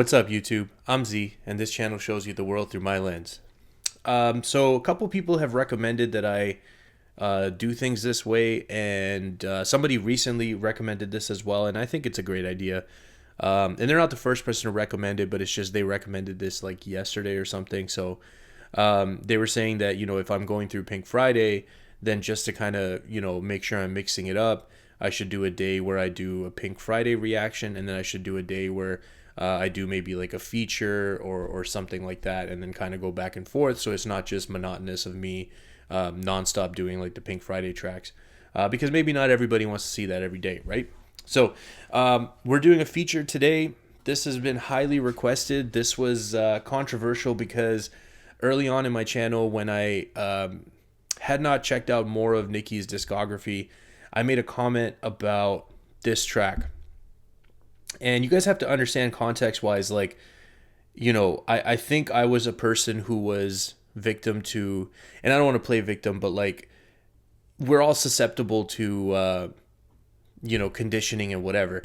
What's up, YouTube? I'm Z, and this channel shows you the world through my lens. So a couple people have recommended that I do things this way, and somebody recently recommended this as well, and I think it's a great idea. And they're not the first person to recommend it, but it's just they recommended this like yesterday or something. So they were saying that, if I'm going through Pink Friday, then just to kind of, make sure I'm mixing it up, I should do a day where I do a Pink Friday reaction, and then I should do a day where I do maybe like a feature or something like that, and then kind of go back and forth, so it's not just monotonous of me nonstop doing like the Pink Friday tracks, because maybe not everybody wants to see that every day, right? So we're doing a feature today. This has been highly requested. This was controversial because early on in my channel, when I had not checked out more of Nicki's discography, I made a comment about this track. And you guys have to understand context-wise, like, I think I was a person who was victim to, and I don't want to play victim, but like, we're all susceptible to, conditioning and whatever.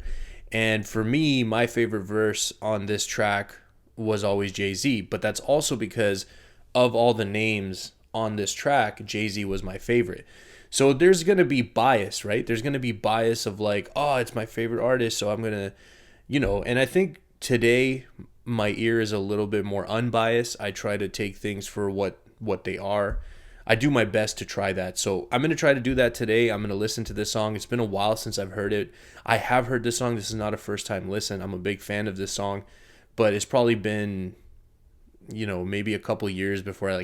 And for me, my favorite verse on this track was always Jay-Z, but that's also because of all the names on this track, Jay-Z was my favorite. So there's going to be bias, right? There's going to be bias of like, oh, it's my favorite artist, so I'm going to, and I think today my ear is a little bit more unbiased. I try to take things for what they are. I do my best to try that. So I'm going to try to do that today. I'm going to listen to this song. It's been a while since I've heard it. I have heard this song. This is not a first time listen. I'm a big fan of this song, but it's probably been, maybe a couple years before I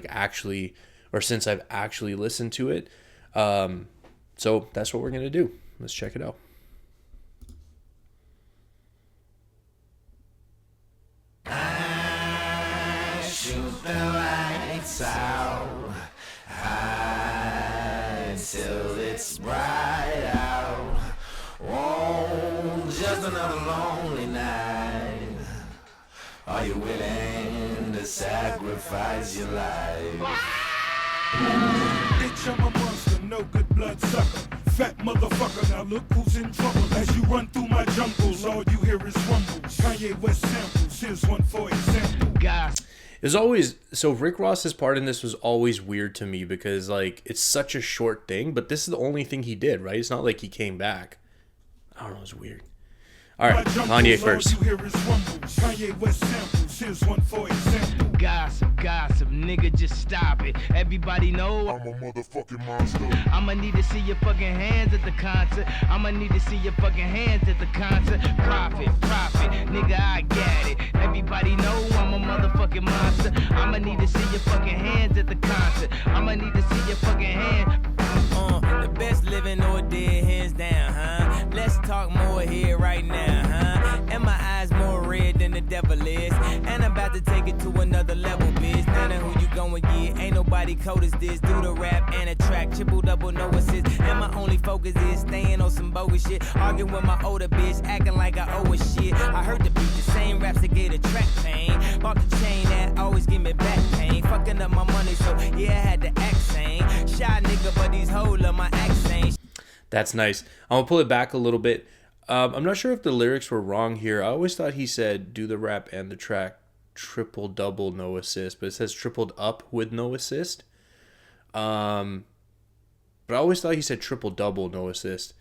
since I've actually listened to it. So that's what we're going to do. Let's check it out. Shoot the lights out high till it's bright out. Oh, just another lonely night. Are you willing to sacrifice your life? Bitch, I'm a monster, no good blood sucker. Fat motherfucker, now look who's in trouble. As you run through my jungles, all you hear is rumbles. Kanye West samples, here's one for example. So Rick Ross's part in this was always weird to me because like it's such a short thing, but this is the only thing he did, right? It's not like he came back. I don't know, it's weird. All right, Kanye first. Kanye West samples, here's one for example. Gossip, nigga, just stop it. Everybody know I'm a motherfucking monster. I'ma need to see your fucking hands at the concert. I'ma need to see your fucking hands at the concert. Profit, nigga, I get it. Everybody know I'm a motherfucking monster. I'ma need to see your fucking hands at the concert. I'ma need to see your fucking hand. The best living or dead, hands down, huh? Let's talk more here right now, huh? And my eyes more red than the devil is. And I'm about to take it to another level, bitch. None of who you going get, ain't nobody cold as this. Do the rap and a track, triple double, no assist. And my only focus is staying on some bogus shit. Arguing with my older bitch, acting like I owe her shit. I heard the beat, the same raps that gave a track pain. Bought the chain that always give me back pain. Fucking up my money, so yeah, I had to act sane. Shy nigga, but these hoes love my accent. That's nice. I'm gonna pull it back a little bit. I'm not sure if the lyrics were wrong here. I always thought he said do the rap and the track, triple double, no assist, but it says tripled up with no assist. But I always thought he said triple double, no assist.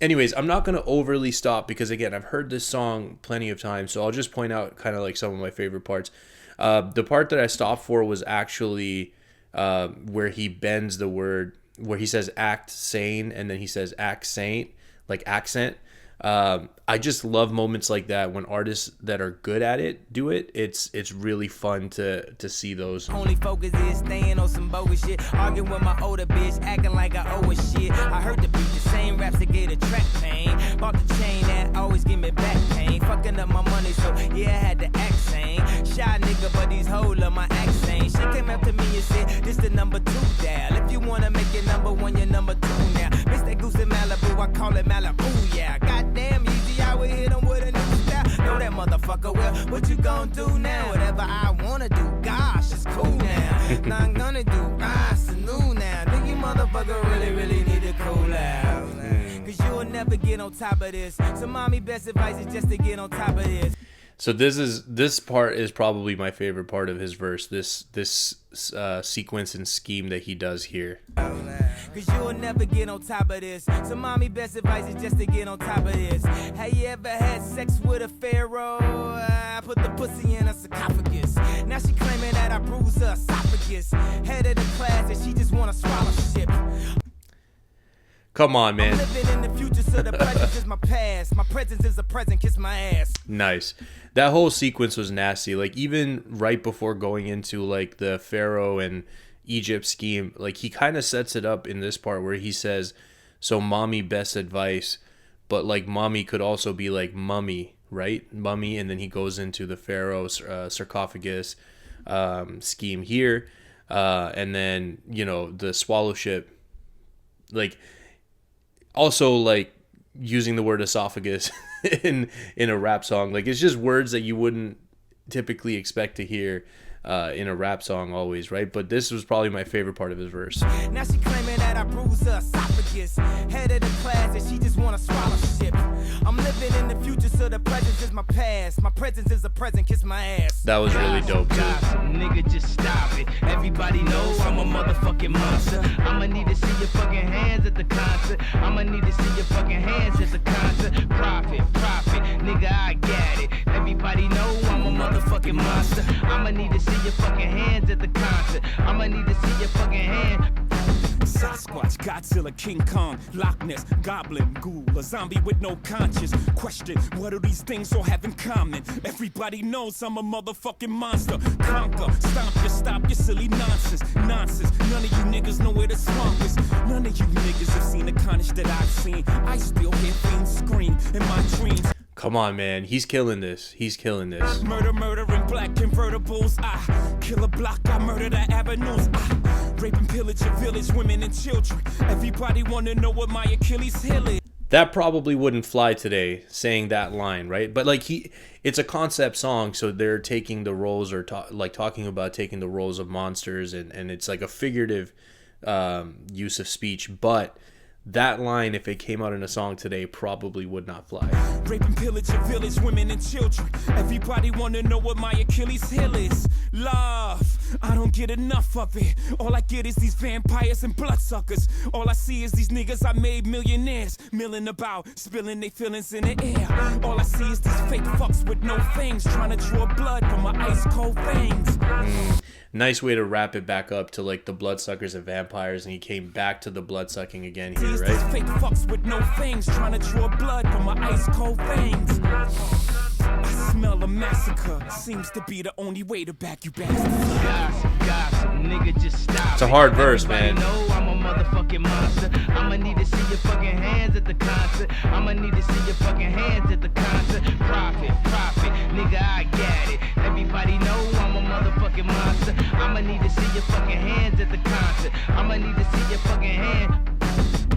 Anyways, I'm not gonna overly stop because again, I've heard this song plenty of times, so I'll just point out kind of like some of my favorite parts. The part that I stopped for was actually where he bends the word, where he says act sane and then he says act saint, like accent. I just love moments like that when artists that are good at it do it. It's really fun to see those. Only focus is staying on some bogus shit. Arguing with my older bitch, acting like I owe her shit. I heard the beat, the same raps that gave a track pain. Bought the chain that always give me back pain. Fucking up my money, so yeah, I had to act sane. Shy nigga, but these hoes love my accent. She came up to me and said, this the number 2 dial. If you wanna make it number 1, you're number 2 now. Miss that goose in Malibu, I call it Malibu, yeah. Goddamn easy, I would hit 'em with a new style. Know that motherfucker well, what you gon' do now? Whatever I wanna do, gosh, it's cool now. Not gonna do, it's new now. Think you motherfucker really need to cool out. Cause you'll never get on top of this. So mommy, best advice is just to get on top of this. So this part is probably my favorite part of his verse. This sequence and scheme that he does here. Cause you'll never get on top of this. So mommy, best advice is just to get on top of this. Have you ever had sex with a pharaoh? I put the pussy in a sarcophagus. Now she claiming that I bruised her esophagus. Head of the class and she just wanna swallow shit. Come on, man. I'm living in the future, so the present is my past. My presence is a present, kiss my ass. Nice. That whole sequence was nasty. Like, even right before going into like the Pharaoh and Egypt scheme, like he kind of sets it up in this part where he says, so mommy, best advice, but like mommy could also be like mummy, right? Mummy. And then he goes into the Pharaoh sarcophagus scheme here. And then, you know, the swallow ship, like also like using the word esophagus in a rap song. Like, it's just words that you wouldn't typically expect to hear in a rap song always, right? But this was probably my favorite part of his verse. Now she claiming that I bruised her esophagus. Head of the class and she just wanna swallow shit. I'm living in the future, so the present is my past. My presence is a present, kiss my ass. That was really dope too. Nigga, just stop it. Everybody know I'm a motherfucking monster. I'ma need to see your fucking hands at the concert. I'ma need to see your fucking hands at the concert. Profit, nigga, I got it. Everybody know I'm a motherfucking monster. I'ma need to see your fucking hands at the concert. I'ma need to see your fucking hand. Sasquatch, Godzilla, King Kong, Loch Ness, Goblin, Ghoul, a zombie with no conscience. Question, what do these things all have in common? Everybody knows I'm a motherfucking monster. Conquer, stop your silly nonsense. Nonsense, none of you niggas know where the swamp is. None of you niggas have seen the carnage that I've seen. I still hear fiends scream in my dreams. Come on, man. He's killing this. He's killing this. Murder in black convertibles. I kill a block, I murder the avenues. I rape and pillage your village, women and children. Everybody wanna know what my Achilles heel is. That probably wouldn't fly today, saying that line, right? But like it's a concept song, so they're taking the roles or talking about taking the roles of monsters, and it's like a figurative use of speech, but that line, if it came out in a song today, probably would not fly. Rape and pillage your village, women and children. Everybody wanna know what my Achilles heel is. Love, I don't get enough of it. All I get is these vampires and bloodsuckers. All I see is these niggas I made millionaires, milling about, spilling their feelings in the air. All I see is these fake fucks with no fangs, trying to draw blood from my ice cold veins. Nice way to wrap it back up to like the bloodsuckers and vampires, and he came back to the bloodsucking again here, right? These fake fucks with no fangs, trying to draw blood from my ice cold veins. I smell a massacre. Seems to be the only way to back you bastards. Gossip, nigga, just stop. It's a hard verse, man. Know I'm a motherfucking monster. I'ma need to see your fucking hands at the concert. I'ma need to see your fucking hands at the concert. Profit, nigga, I got it. Everybody know I'm a motherfucking monster. I'ma need to see your fucking hands at the concert. I'ma need to see your fucking hand.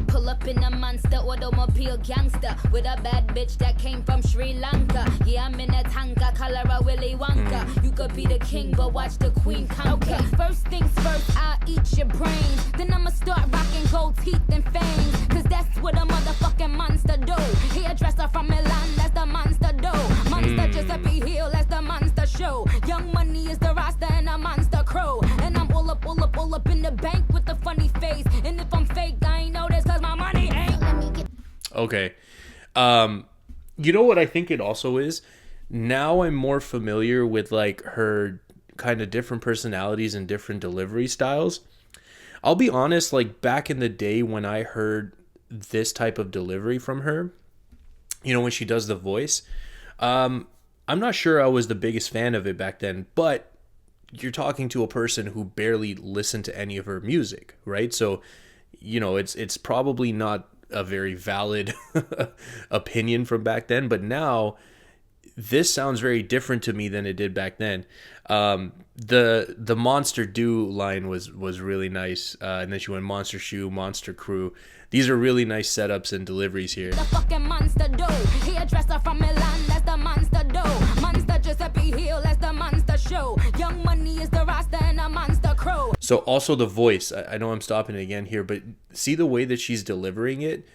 Pull up in a monster automobile gangster with a bad bitch that came from Sri Lanka. Yeah, I'm in a tanka, color a Willy Wonka. You could be the king, but watch the queen conquer. Okay, first things first, I'll eat your brains. Then I'ma start rocking gold teeth and fangs. Cause that's what a motherfucking monster do. Hairdresser from Milan, that's the monster do. Monster Giuseppe Hill, that's the monster show. Young Money is the roster and a monster crow. And I'm all up in the bank with the funny face. And if I'm fake, I ain't know this cause my money ain't. Let me get. Okay. You know what I think it also is? Now I'm more familiar with like her kind of different personalities and different delivery styles. I'll be honest, like back in the day when I heard this type of delivery from her, you know, when she does the voice, I'm not sure I was the biggest fan of it back then, but you're talking to a person who barely listened to any of her music, right? So, you know, it's probably not a very valid opinion from back then, but now this sounds very different to me than it did back then. The Monster Do line was really nice, and then she went Monster Shoe, Monster Crew. These are really nice setups and deliveries here. The fucking monster do. Hairdresser from Milan, that's the monster do. Monster Giuseppe Hill, that's the monster show. Young Money is the roster and a monster crow. So also the voice. I know I'm stopping it again here, but see the way that she's delivering it.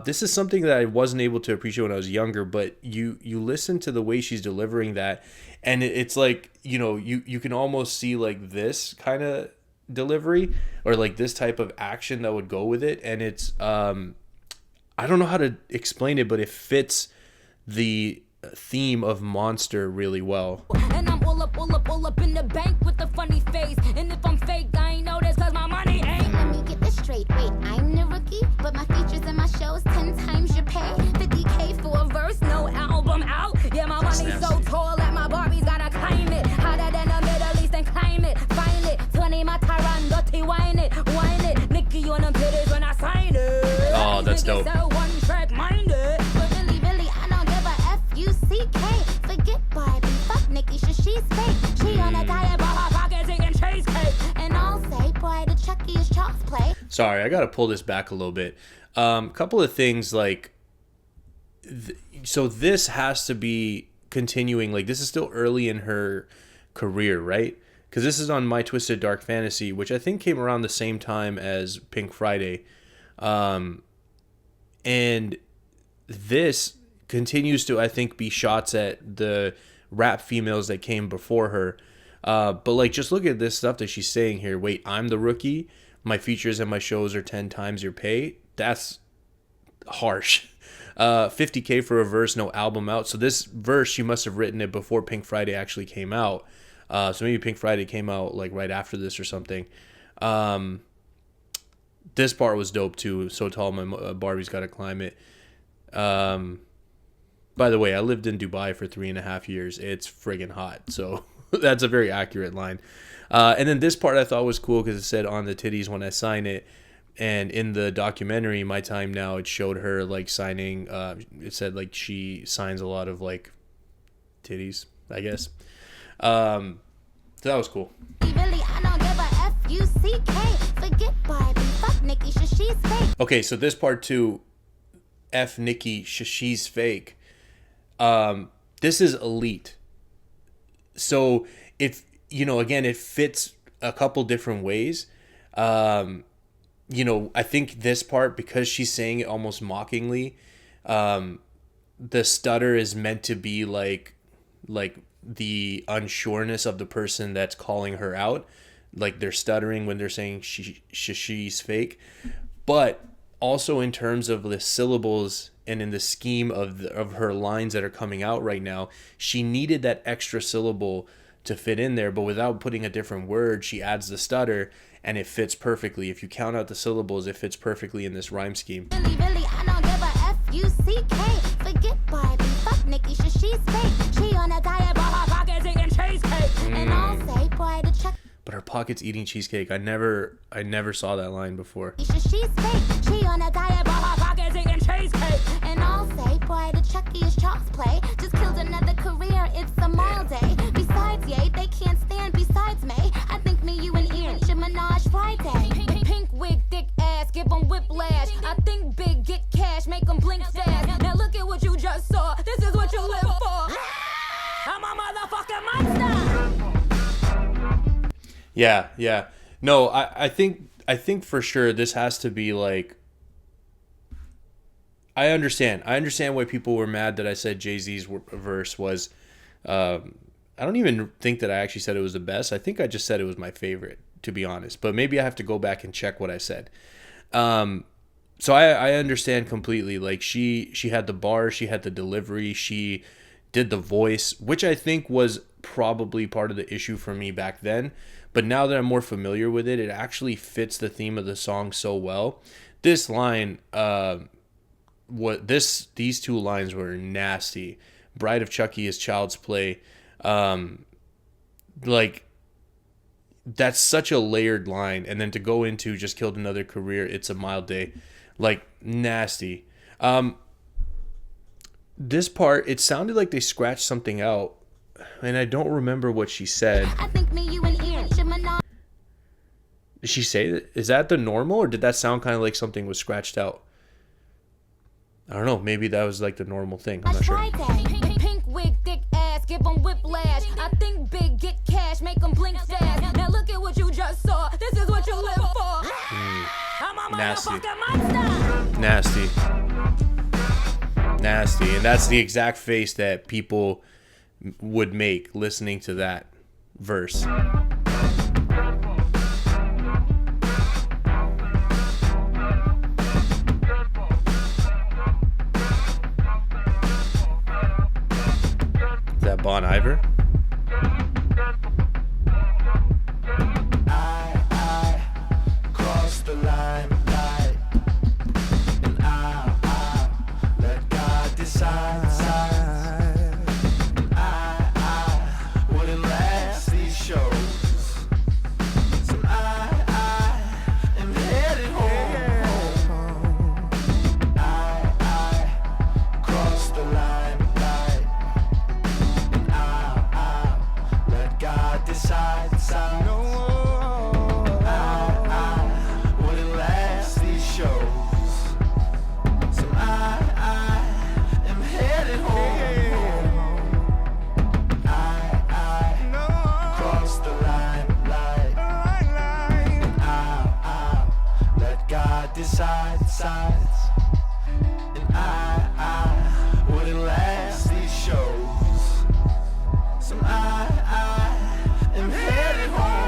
This is something that I wasn't able to appreciate when I was younger, but you listen to the way she's delivering that, and it's like, you know, you can almost see like this kind of delivery or like this type of action that would go with it, and it's I don't know how to explain it, but it fits the theme of Monster really well. And I'm all up in the bank with a funny face. And if I'm fake, I ain't know this cause my money ain't. Let me get this straight. Wait, I'm the rookie, but my features and my shows 10 times your pay. 50K for a verse, no album out. Yeah, my money's so tall that my Barbies gotta climb it. Hotter than the Middle East and climb it. Find it, Tony my Tyron, dirty wine it. Nicki on them pitties when I sign it. Oh, that's dope. So one track minded. But really, I don't give a F-U-C-K. Forget Barbie, fuck Nicki, she's fake. She on a diet, but her pockets eating cheesecake. And I'll say, boy, the Chucky is child's play. Sorry, I gotta pull this back a little bit. Couple of things like, so this has to be continuing. Like, this is still early in her career, right? Because this is on My Twisted Dark Fantasy, which I think came around the same time as Pink Friday. And this continues to, I think, be shots at the rap females that came before her. But like, just look at this stuff that she's saying here. Wait, I'm the rookie. My features and my shows are 10 times your pay. That's harsh. 50K for a verse, no album out. So this verse, she must have written it before Pink Friday actually came out. So maybe Pink Friday came out like right after this or something. This part was dope too. So tall, my Barbie's gotta climb it. By the way, I lived in Dubai for 3.5 years. It's friggin' hot. So that's a very accurate line. And then this part I thought was cool because it said on the titties when I sign it. And in the documentary, My Time Now, it showed her like signing. It said like she signs a lot of like titties, I guess. So that was cool. Really, I don't give a F-U-C-K. Forget Barbie, fuck Nicki, she's fake. Okay, so this part too, F Nicki, she's fake. This is elite. So if, you know, again, it fits a couple different ways. You know, I think this part, because she's saying it almost mockingly, the stutter is meant to be like the unsureness of the person that's calling her out. Like they're stuttering when they're saying she's fake. But also in terms of the syllables and in the scheme of her lines that are coming out right now, she needed that extra syllable to fit in there, but without putting a different word, she adds the stutter, and it fits perfectly. If you count out the syllables, it fits perfectly in this rhyme scheme. Really, I don't give a F-U-C-K. Forget Barbie, fuck Nicki, she's fake. She on a diet, but her pockets eating cheesecake. And I'll say, boy, the Chucky. But her pocket's eating cheesecake. I never saw that line before. She's fake. She on a diet, but her pockets eating cheesecake. And I'll say, boy, the Chucky is child's play. Just killed another career, it's a mall day. Besides, yay, they can't stand besides me. I think me, you, and Ian should menage Friday. Pink wig, thick ass, give them whiplash. I think big, get cash, make them blink fast. Now look at what you just saw. This is what you live for. I'm a motherfucking monster. Yeah. No, I think for sure this has to be like, I understand why people were mad that I said Jay-Z's verse was, I don't even think that I actually said it was the best. I think I just said it was my favorite, to be honest. But maybe I have to go back and check what I said. So I understand completely. Like she had the bar, she had the delivery, she did the voice, which I think was probably part of the issue for me back then. But now that I'm more familiar with it, it actually fits the theme of the song so well. This line, these two lines were nasty. Bride of Chucky is child's play. Like, that's such a layered line. And then to go into just killed another career, it's a mild day. Like, nasty. This part, it sounded like they scratched something out. And I don't remember what she said. I think me, you, and Ian should menage. Did she say that? Is that the normal, or did that sound kind of like something was scratched out? I don't know. Maybe that was like the normal thing. I'm not sure. Pink wig, thick ass, give them whiplash. I think big, get cash, make them blink fast. Now look at what you just saw. This is what you live for. I'm a Nasty. motherfucking monster. Nasty. Nasty. And that's the exact face that people would make listening to that verse. Is that Bon Iver? I cross the line, and I let God decide. And I wouldn't last these shows, so I am headed home. I cross the line, and I let God decide. I wouldn't last these shows, so I am headed home. I cross the line, and I let God decide. And I wouldn't last these shows, so I am headed home.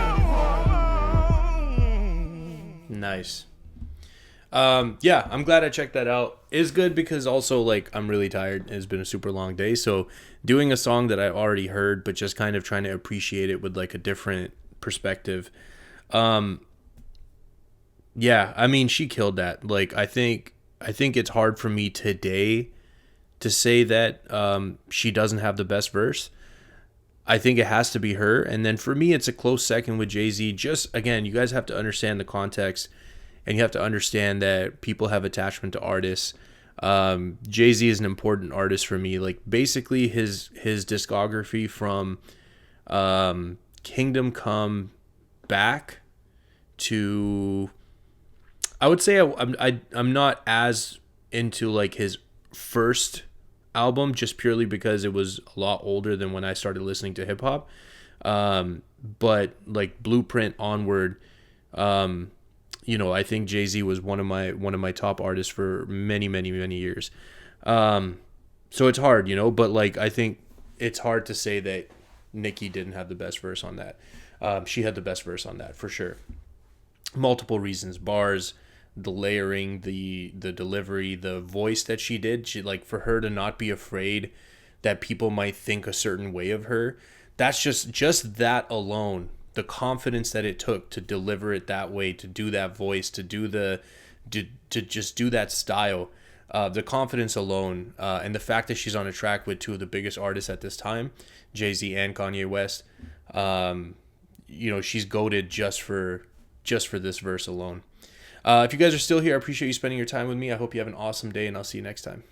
Nice. Yeah, I'm glad I checked that out. It's good because also, like, I'm really tired. It's been a super long day. So doing a song that I've already heard, but just kind of trying to appreciate it with like a different perspective. Yeah, I mean, she killed that. Like, I think it's hard for me today to say that she doesn't have the best verse. I think it has to be her. And then for me, it's a close second with Jay-Z. Just, again, you guys have to understand the context, and you have to understand that people have attachment to artists. Jay-Z is an important artist for me. Like, basically his discography from Kingdom Come back to, I would say I'm not as into like his first album, just purely because it was a lot older than when I started listening to hip hop. But like Blueprint onward, I think Jay-Z was one of my top artists for many, many, many years. So it's hard, but like, I think it's hard to say that Nicki didn't have the best verse on that. She had the best verse on that for sure. Multiple reasons: bars, the layering, the delivery, the voice that she did. She, like, for her to not be afraid that people might think a certain way of her. That's just that alone. The confidence that it took to deliver it that way, to do that voice, to just do that style. The confidence alone, and the fact that she's on a track with two of the biggest artists at this time, Jay-Z and Kanye West. She's GOATED just for this verse alone. If you guys are still here, I appreciate you spending your time with me. I hope you have an awesome day, and I'll see you next time.